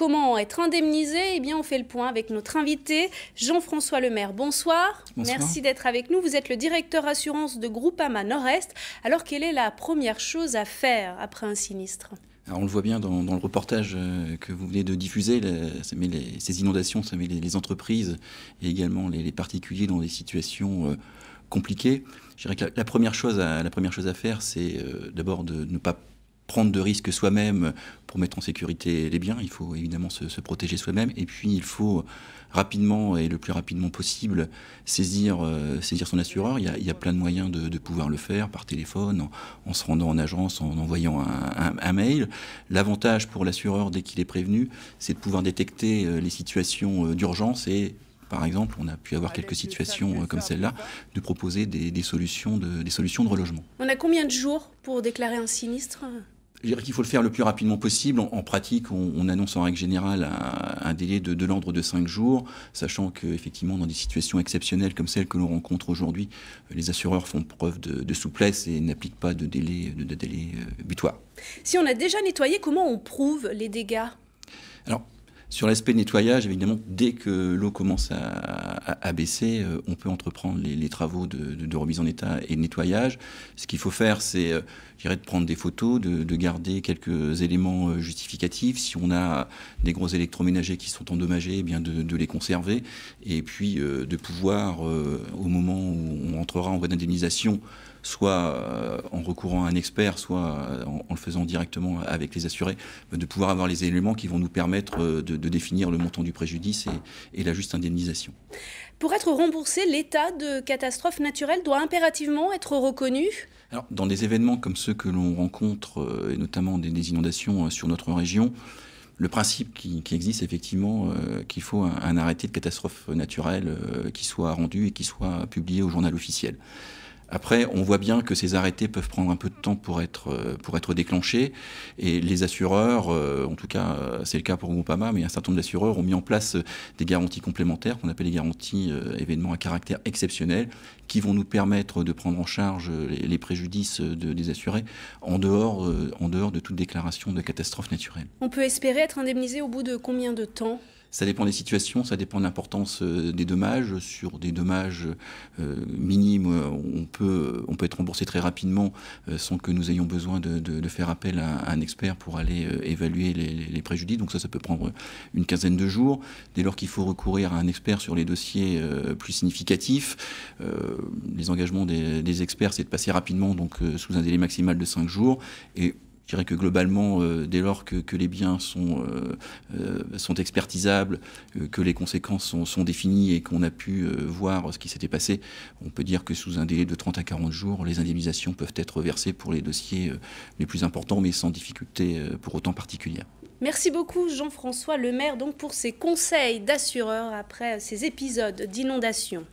comment être indemnisé? Eh bien, on fait le point avec notre invité, Jean-François Lemaire. Bonsoir. Bonsoir. Merci d'être avec nous. Vous êtes le directeur assurance de Groupama Nord-Est. Alors, quelle est la première chose à faire après un sinistre? Alors on le voit bien dans le reportage que vous venez de diffuser, ces inondations, ça met les entreprises et également les particuliers dans des situations compliquées. Je dirais que la première chose à faire, c'est d'abord de ne pas prendre de risques soi-même pour mettre en sécurité les biens. Il faut évidemment se protéger soi-même. Et puis il faut rapidement et le plus rapidement possible saisir son assureur. Il y a plein de moyens de pouvoir le faire par téléphone, en se rendant en agence, en envoyant un mail. L'avantage pour l'assureur dès qu'il est prévenu, c'est de pouvoir détecter les situations d'urgence et par exemple, on a pu avoir quelques situations comme celle-là, de proposer des solutions de relogement. On a combien de jours pour déclarer un sinistre? Je dirais qu'il faut le faire le plus rapidement possible. En pratique, on annonce en règle générale un délai de l'ordre de 5 jours, sachant qu'effectivement, dans des situations exceptionnelles comme celles que l'on rencontre aujourd'hui, les assureurs font preuve de souplesse et n'appliquent pas de délai butoir. Si on a déjà nettoyé, comment on prouve les dégâts? Alors, sur l'aspect nettoyage, évidemment, dès que l'eau commence à baisser, on peut entreprendre les travaux de remise en état et de nettoyage. Ce qu'il faut faire, c'est de prendre des photos, de garder quelques éléments justificatifs. Si on a des gros électroménagers qui sont endommagés, eh bien de les conserver. Et puis de pouvoir, au moment où on entrera en voie d'indemnisation, soit en recourant à un expert, soit en le faisant directement avec les assurés, de pouvoir avoir les éléments qui vont nous permettre de définir le montant du préjudice et la juste indemnisation. Pour être remboursé, l'état de catastrophe naturelle doit impérativement être reconnu? Alors, dans des événements comme ceux que l'on rencontre, et notamment des inondations sur notre région, le principe qui existe effectivement, qu'il faut un arrêté de catastrophe naturelle qui soit rendu et qui soit publié au journal officiel. Après, on voit bien que ces arrêtés peuvent prendre un peu de temps pour être déclenchés. Et les assureurs, en tout cas c'est le cas pour Groupama, mais un certain nombre d'assureurs ont mis en place des garanties complémentaires, qu'on appelle les garanties événements à caractère exceptionnel, qui vont nous permettre de prendre en charge les préjudices des assurés en dehors de toute déclaration de catastrophe naturelle. On peut espérer être indemnisé au bout de combien de temps ? Ça dépend des situations, ça dépend de l'importance des dommages. Sur des dommages minimes, on peut être remboursé très rapidement sans que nous ayons besoin de faire appel à un expert pour aller évaluer les préjudices. Donc ça peut prendre une quinzaine de jours. Dès lors qu'il faut recourir à un expert sur les dossiers plus significatifs, les engagements des experts, c'est de passer rapidement, donc sous un délai maximal de 5 jours. Et je dirais que globalement, dès lors que les biens sont expertisables, que les conséquences sont définies et qu'on a pu voir ce qui s'était passé, on peut dire que sous un délai de 30 à 40 jours, les indemnisations peuvent être versées pour les dossiers les plus importants, mais sans difficulté pour autant particulière. Merci beaucoup Jean-François Lemaire donc pour ces conseils d'assureurs après ces épisodes d'inondation.